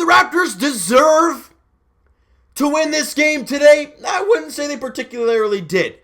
the Raptors deserve to win this game today? I wouldn't say they particularly did.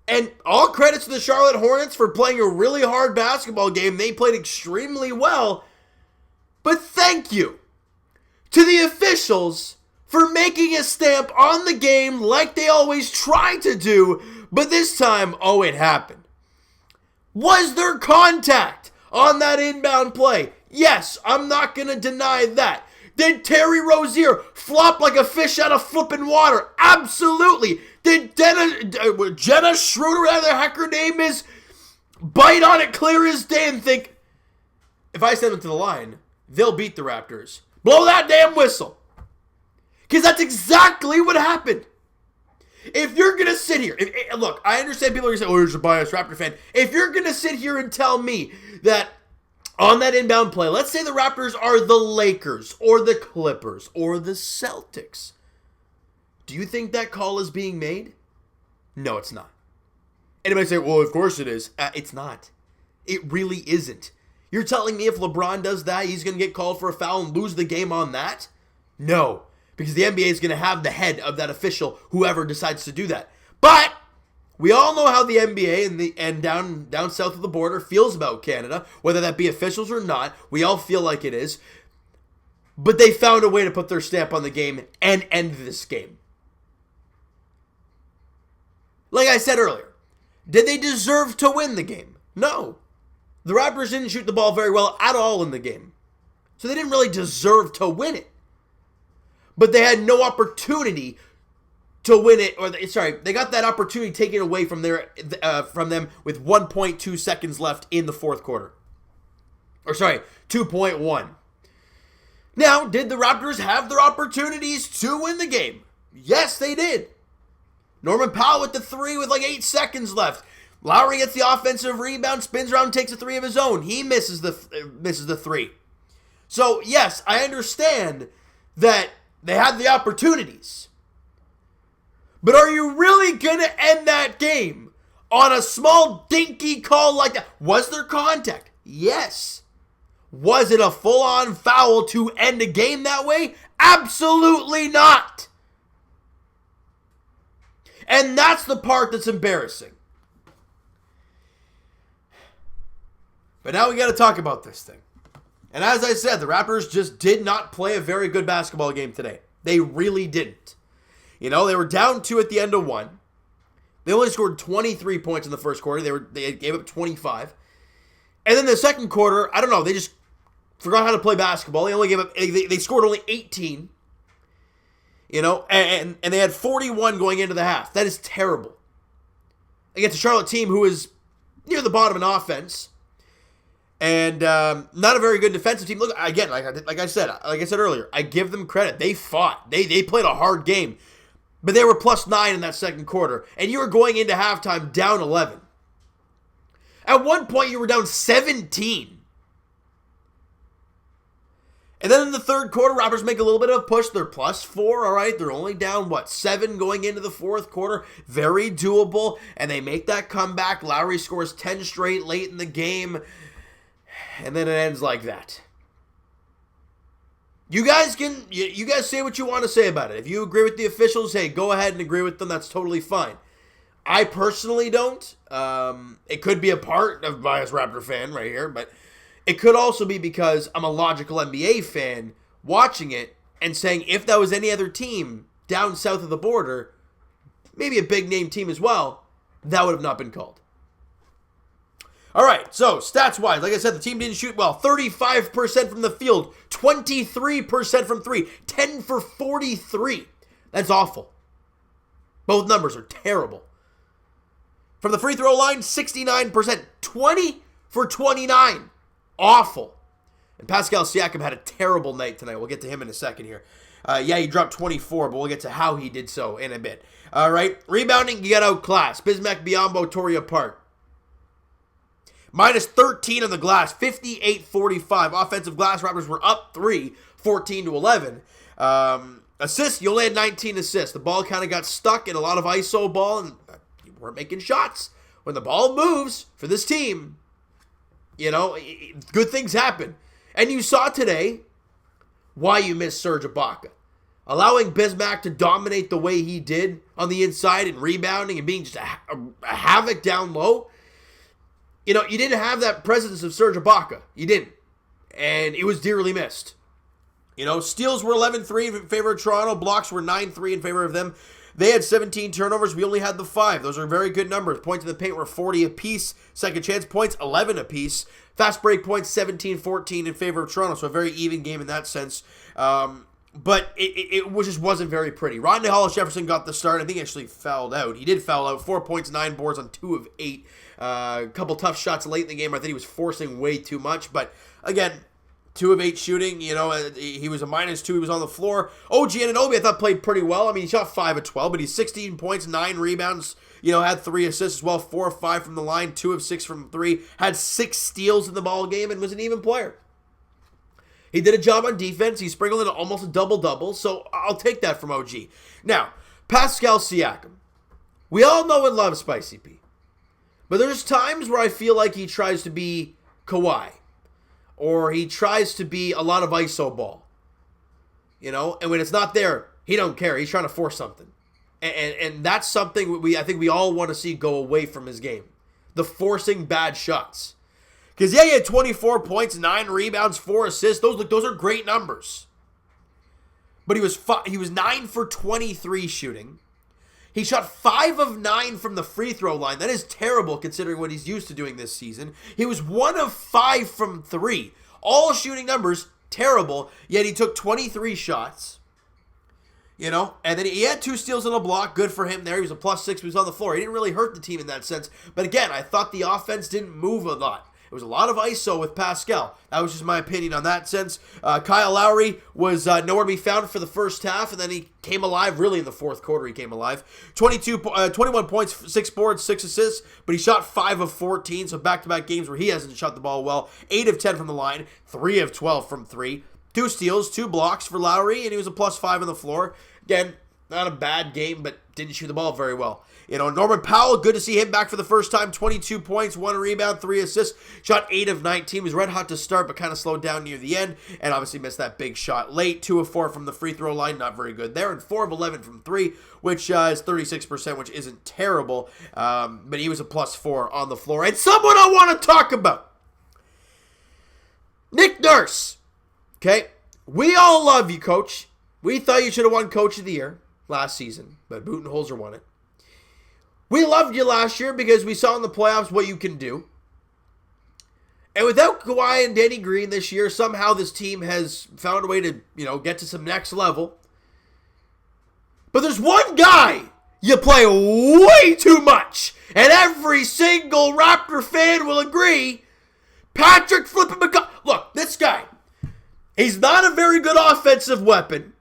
And all credits to the Charlotte Hornets for playing a really hard basketball game. They played extremely well. But thank you to the officials for making a stamp on the game like they always try to do. But this time, it happened. Was there contact on that inbound play? Yes, I'm not going to deny that. Did Terry Rozier flop like a fish out of flipping water? Absolutely. Did Jenna Schroeder, whatever the heck her name is, bite on it clear as day and think, if I send them to the line, they'll beat the Raptors? Blow that damn whistle. Because that's exactly what happened. If you're going to sit here, look, I understand people are going to say, you're just a biased Raptor fan. If you're going to sit here and tell me that on that inbound play, let's say the Raptors are the Lakers or the Clippers or the Celtics, do you think that call is being made? No, it's not. Anybody say, well, of course it is. It's not. It really isn't. You're telling me if LeBron does that, he's going to get called for a foul and lose the game on that? No, because the NBA is going to have the head of that official, whoever decides to do that. But we all know how the NBA and down south of the border feels about Canada, whether that be officials or not. We all feel like it is. But they found a way to put their stamp on the game and end this game. Like I said earlier, did they deserve to win the game? No. The Raptors didn't shoot the ball very well at all in the game. So they didn't really deserve to win it. But they had no opportunity to win it. They got that opportunity taken away from them with 1.2 seconds left in the fourth quarter. 2.1. Now, did the Raptors have their opportunities to win the game? Yes, they did. Norman Powell with the three with 8 seconds left. Lowry gets the offensive rebound, spins around, takes a three of his own. He misses the three. So, yes, I understand that they had the opportunities. But are you really going to end that game on a small dinky call like that? Was there contact? Yes. Was it a full-on foul to end a game that way? Absolutely not. And that's the part that's embarrassing. But now we got to talk about this thing. And as I said, the Raptors just did not play a very good basketball game today. They really didn't. They were down 2 at the end of 1. They only scored 23 points in the first quarter. They gave up 25. And then the second quarter, I don't know, they just forgot how to play basketball. They only gave up, they scored only 18. And they had 41 going into the half. That is terrible. Against a Charlotte team who is near the bottom in offense. And not a very good defensive team. Look, again, like I said earlier, I give them credit. They fought. They played a hard game. But they were plus 9 in that second quarter. And you were going into halftime down 11. At one point, you were down 17. And then in the third quarter, Raptors make a little bit of a push. They're plus 4, all right? They're only down, 7 going into the fourth quarter. Very doable. And they make that comeback. Lowry scores 10 straight late in the game. And then it ends like that. You guys say what you want to say about it. If you agree with the officials, hey, go ahead and agree with them. That's totally fine. I personally don't. It could be a part of biased Raptor fan right here, but it could also be because I'm a logical NBA fan watching it and saying if that was any other team down south of the border, maybe a big name team as well, that would have not been called. All right, so stats-wise, like I said, the team didn't shoot well. 35% from the field, 23% from 3, 10 for 43. That's awful. Both numbers are terrible. From the free throw line, 69%, 20 for 29. Awful. And Pascal Siakam had a terrible night tonight. We'll get to him in a second here. He dropped 24, but we'll get to how he did so in a bit. All right, rebounding, you got outclassed. Bismack Biyombo tore you apart. Minus 13 on the glass, 58-45. Offensive glass, Raptors were up 3, 14-11. Assists, you only had 19 assists. The ball kind of got stuck in a lot of ISO ball, and you weren't making shots. When the ball moves for this team, good things happen. And you saw today why you miss Serge Ibaka. Allowing Bismack to dominate the way he did on the inside and rebounding and being just a havoc down low. You know, you didn't have that presence of Serge Ibaka. You didn't. And it was dearly missed. You know, steals were 11-3 in favor of Toronto. Blocks were 9-3 in favor of them. They had 17 turnovers. We only had the 5. Those are very good numbers. Points in the paint were 40 apiece. Second chance points, 11 apiece. Fast break points, 17-14 in favor of Toronto. So a very even game in that sense. But it just wasn't very pretty. Rodney Hollis-Jefferson got the start. I think he actually fouled out. He did foul out. 4 points, 9 boards on 2 of 8. A couple tough shots late in the game. I think he was forcing way too much. But again, 2 of 8 shooting. You know, he was a -2. He was on the floor. OG Anunoby, I thought, played pretty well. I mean, he shot 5 of 12, but he's 16 points, 9 rebounds. You know, had 3 assists as well. 4 of 5 from the line. 2 of 6 from 3. Had 6 steals in the ball game and was an even player. He did a job on defense. He sprinkled in almost a double-double, so I'll take that from OG. Now, Pascal Siakam. We all know and love Spicy P. But there's times where I feel like he tries to be Kawhi. Or he tries to be a lot of iso ball. You know? And when it's not there, he don't care. He's trying to force something. And that's something I think we all want to see go away from his game. The forcing bad shots. Because, yeah, he had 24 points, 9 rebounds, 4 assists. Those are great numbers. But he was 9 for 23 shooting. He shot 5 of 9 from the free throw line. That is terrible considering what he's used to doing this season. He was 1 of 5 from 3. All shooting numbers, terrible. Yet he took 23 shots. You know, and then he had 2 steals and a block. Good for him there. He was a +6. He was on the floor. He didn't really hurt the team in that sense. But again, I thought the offense didn't move a lot. It was a lot of ISO with Pascal. That was just my opinion on that sense. Kyle Lowry was nowhere to be found for the first half, and then he came alive. Really, in the fourth quarter, he came alive. 21 points, 6 boards, 6 assists, but he shot 5 of 14, so back-to-back games where he hasn't shot the ball well. 8 of 10 from the line, 3 of 12 from 3. 2 steals, 2 blocks for Lowry, and he was a +5 on the floor. Again, not a bad game, but didn't shoot the ball very well. You know, Norman Powell, good to see him back for the first time. 22 points, 1 rebound, 3 assists. Shot 8 of 19. Was red hot to start, but kind of slowed down near the end. And obviously missed that big shot late. 2 of 4 from the free throw line. Not very good there. And 4 of 11 from 3, which is 36%, which isn't terrible. But he was a +4 on the floor. And someone I want to talk about. Nick Nurse. Okay? We all love you, Coach. We thought you should have won Coach of the Year last season. But Budenholzer won it. We loved you last year because we saw in the playoffs what you can do. And without Kawhi and Danny Green this year, somehow this team has found a way to, get to some next level. But there's one guy you play way too much. And every single Raptor fan will agree. Patrick Flippin' McCaw. Look, this guy. He's not a very good offensive weapon.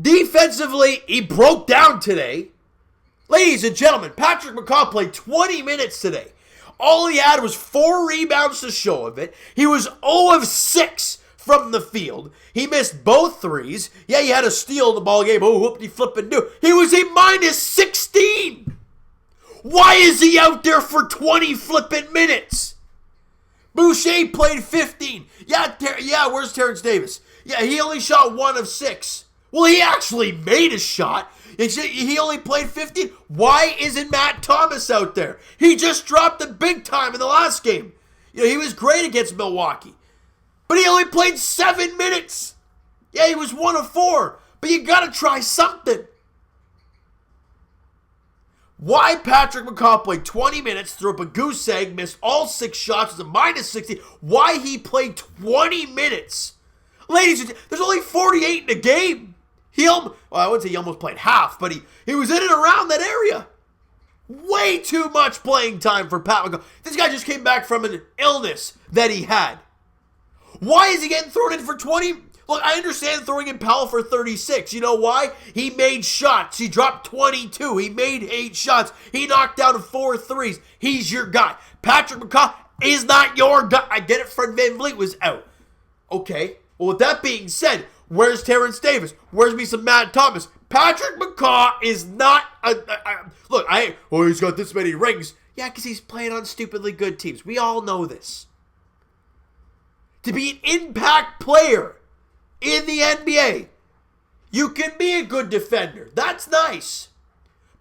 Defensively, he broke down today. Ladies and gentlemen, Patrick McCaw played 20 minutes today. All he had was 4 rebounds to show of it. He was 0 of 6 from the field. He missed both threes. Yeah, he had a steal in the ball game. Oh, whoop-de-flippin'-do. He was a -16. Why is he out there for 20 flippin' minutes? Boucher played 15. Yeah, where's Terrence Davis? Yeah, he only shot 1 of 6. Well, he actually made a shot. He only played 15. Why isn't Matt Thomas out there? He just dropped the big time in the last game. He was great against Milwaukee. But he only played 7 minutes. Yeah, he was 1 of 4. But you got to try something. Why Patrick McCaw played 20 minutes, threw up a goose egg, missed all 6 shots, was a -60. Why he played 20 minutes? Ladies and gentlemen, there's only 48 in a game. I wouldn't say he almost played half, but he was in and around that area. Way too much playing time for Pat McCaw. This guy just came back from an illness that he had. Why is he getting thrown in for 20? Look, I understand throwing in Powell for 36. You know why? He made shots. He dropped 22. He made 8 shots. He knocked down 4 threes. He's your guy. Patrick McCaw is not your guy. I get it. Fred VanVleet was out. Okay. Well, with that being said, where's Terrence Davis? Where's me some Matt Thomas? Patrick McCaw is not look, he's got this many rings. Yeah, because he's playing on stupidly good teams. We all know this. To be an impact player in the NBA. You can be a good defender. That's nice.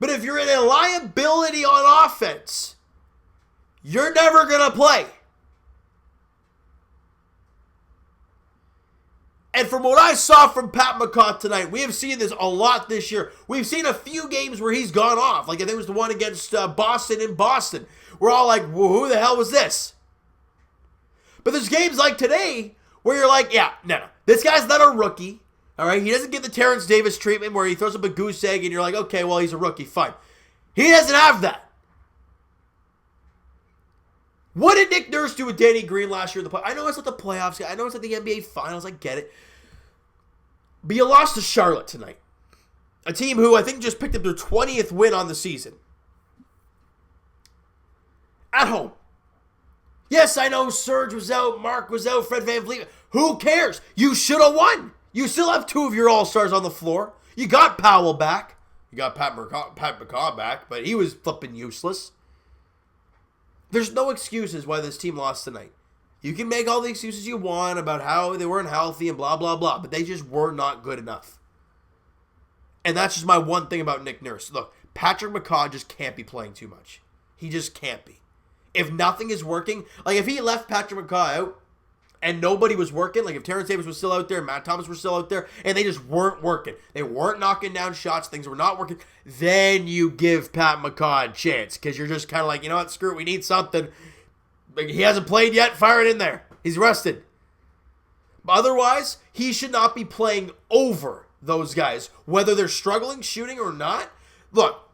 But if you're a liability on offense, you're never going to play. And from what I saw from Pat McCaw tonight, we have seen this a lot this year. We've seen a few games where he's gone off. Like I think it was the one against Boston in Boston. We're all like, well, who the hell was this? But there's games like today where you're like, yeah, no. This guy's not a rookie. All right, he doesn't get the Terrence Davis treatment where he throws up a goose egg and you're like, okay, well, he's a rookie, fine. He doesn't have that. What did Nick Nurse do with Danny Green last year in the playoffs? I know it's not the playoffs. I know it's not the NBA Finals. I get it. But you lost to Charlotte tonight. A team who I think just picked up their 20th win on the season. At home. Yes, I know Serge was out, Mark was out, Fred VanVleet. Who cares? You should have won. You still have two of your all-stars on the floor. You got Powell back. You got Pat McCaw back, but he was flipping useless. There's no excuses why this team lost tonight. You can make all the excuses you want about how they weren't healthy and blah, blah, blah, but they just were not good enough. And that's just my one thing about Nick Nurse. Look, Patrick McCaw just can't be playing too much. He just can't be. If nothing is working, like if he left Patrick McCaw out and nobody was working, like if Terrence Davis was still out there, Matt Thomas was still out there, and they just weren't working, they weren't knocking down shots, things were not working, then you give Pat McCaw a chance because you're just kind of like, you know what, screw it, we need something. He hasn't played yet, fire it in there. He's rested. But otherwise, he should not be playing over those guys, whether they're struggling shooting or not. Look,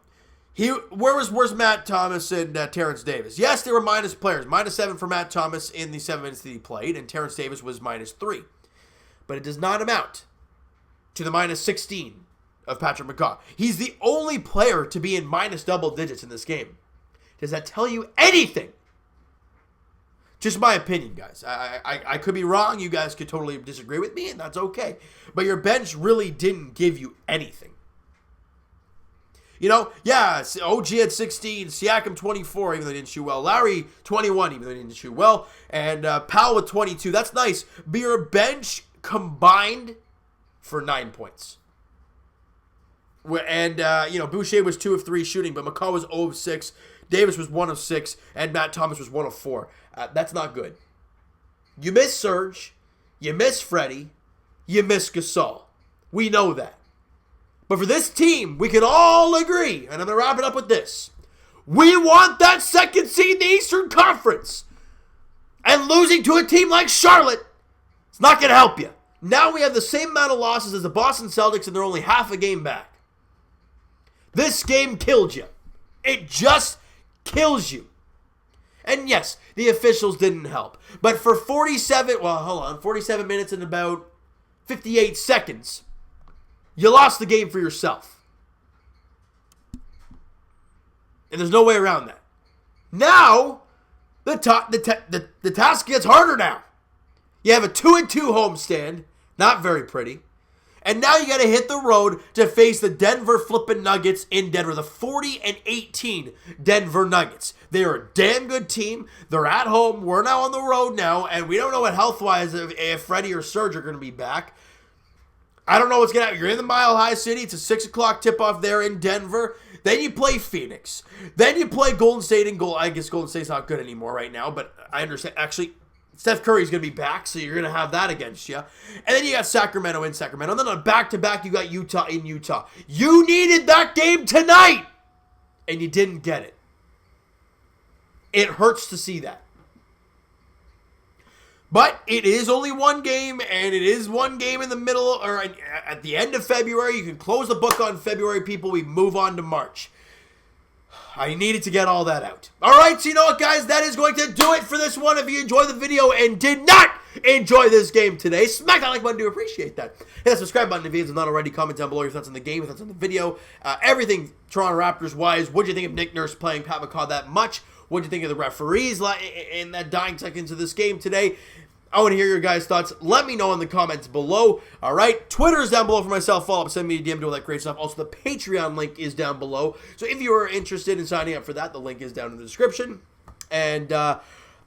where's Matt Thomas and Terrence Davis? Yes, they were minus players. -7 for Matt Thomas in the 7 minutes that he played, and Terrence Davis was -3. But it does not amount to the -16 of Patrick McCaw. He's the only player to be in minus double digits in this game. Does that tell you anything? Just my opinion, guys. I could be wrong. You guys could totally disagree with me, and that's okay. But your bench really didn't give you anything. You know, yeah, OG had 16, Siakam 24, even though he didn't shoot well. Lowry 21, even though he didn't shoot well. And Powell with 22. That's nice. But your bench combined for 9 points. And, Boucher was 2 of 3 shooting, but McCaw was 0 of 6. Davis was 1 of 6, and Matt Thomas was 1 of 4. That's not good. You miss Serge. You miss Freddie. You miss Gasol. We know that. But for this team, we can all agree, and I'm going to wrap it up with this. We want that second seed in the Eastern Conference. And losing to a team like Charlotte, it's not going to help you. Now we have the same amount of losses as the Boston Celtics, and they're only half a game back. This game killed you. It just kills you. And yes, the officials didn't help. But for 47 minutes and about 58 seconds, you lost the game for yourself. And there's no way around that. Now, the task gets harder now. You have a 2-2 homestand. Not very pretty. And now you got to hit the road to face the Denver flipping Nuggets in Denver. The 40-18 Denver Nuggets. They are a damn good team. They're at home. We're now on the road now. And we don't know what health-wise if Freddie or Serge are going to be back. I don't know what's going to happen. You're in the Mile High City. It's a 6 o'clock tip-off there in Denver. Then you play Phoenix. Then you play Golden State and I guess Golden State's not good anymore right now, but I understand. Actually, Steph Curry's going to be back, so you're going to have that against you. And then you got Sacramento in Sacramento. And then on back-to-back, you got Utah in Utah. You needed that game tonight, and you didn't get it. It hurts to see that. But it is only one game, and it is one game in the middle, or at the end of February. You can close the book on February, people. We move on to March. I needed to get all that out. All right, so you know what, guys? That is going to do it for this one. If you enjoyed the video and did not enjoy this game today, smack that like button to appreciate that. Hit that subscribe button if you have not already. Comment down below your thoughts on the game, your thoughts on the video. Everything Toronto Raptors-wise. What do you think of Nick Nurse playing Pat McCaw that much? What do you think of the referees in that dying seconds of this game today? I want to hear your guys' thoughts. Let me know in the comments below. All right. Twitter is down below for myself. Follow up, send me a DM, do all that great stuff. Also, the Patreon link is down below. So if you are interested in signing up for that, the link is down in the description. And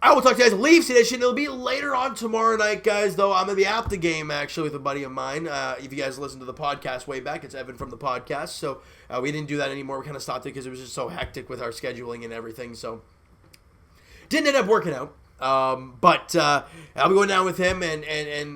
I will talk to you guys Leafs edition. It'll be later on tomorrow night, guys, though. I'm going to be at the game, actually, with a buddy of mine. If you guys listen to the podcast way back, it's Evan from the podcast. So we didn't do that anymore. We kind of stopped it because it was just so hectic with our scheduling and everything. So didn't end up working out. But I'll be going down with him, and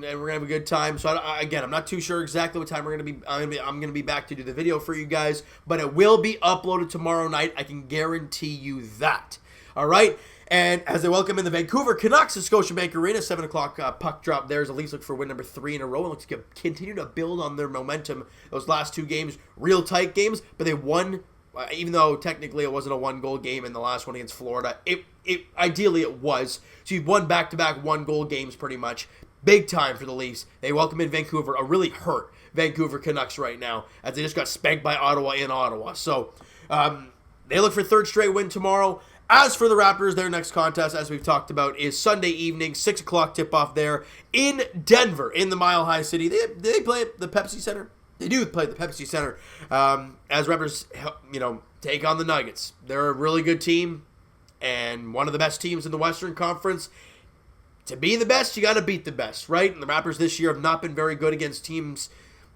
we're going to have a good time. So, again, I'm not too sure exactly what time we're going to be. I'm going to be back to do the video for you guys. But it will be uploaded tomorrow night. I can guarantee you that. All right? And as they welcome in the Vancouver Canucks at Scotiabank Arena, 7 o'clock puck drop there as the Leafs look for win number 3 in a row and look to continue to build on their momentum. Those last 2 games, real tight games, but they won, even though technically it wasn't a 1-goal game in the last one against Florida. Ideally it was. So you've won back-to-back 1-goal games pretty much. Big time for the Leafs. They welcome in Vancouver, a really hurt Vancouver Canucks right now, as they just got spanked by Ottawa in Ottawa. So they look for 3rd straight win tomorrow. As for the Raptors, their next contest, as we've talked about, is Sunday evening, 6 o'clock tip-off there in Denver, in the Mile High City. They play at the Pepsi Center? They do play at the Pepsi Center. As Raptors, take on the Nuggets. They're a really good team and one of the best teams in the Western Conference. To be the best, you got to beat the best, right? And the Raptors this year have not been very good against teams,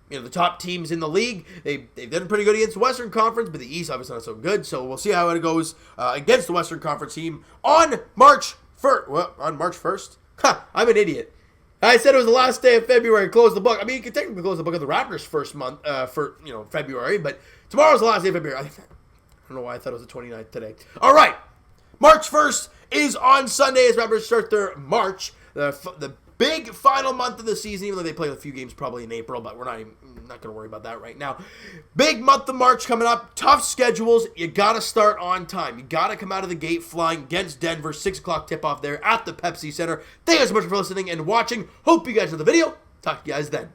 the top teams in the league. They've done pretty good against the Western Conference, but the East obviously not so good. So we'll see how it goes against the Western Conference team on March 1st. Well, on March 1st? I'm an idiot. I said it was the last day of February. Close the book. I mean, you could technically close the book of the Raptors' first month for February, but tomorrow's the last day of February. I don't know why I thought it was the 29th today. All right, March 1st is on Sunday as Raptors start their March. The big final month of the season, even though they play a few games probably in April, but we're not going to worry about that right now. Big month of March coming up. Tough schedules. You got to start on time. You got to come out of the gate flying against Denver. 6 o'clock tip-off there at the Pepsi Center. Thank you guys so much for listening and watching. Hope you guys enjoyed the video. Talk to you guys then.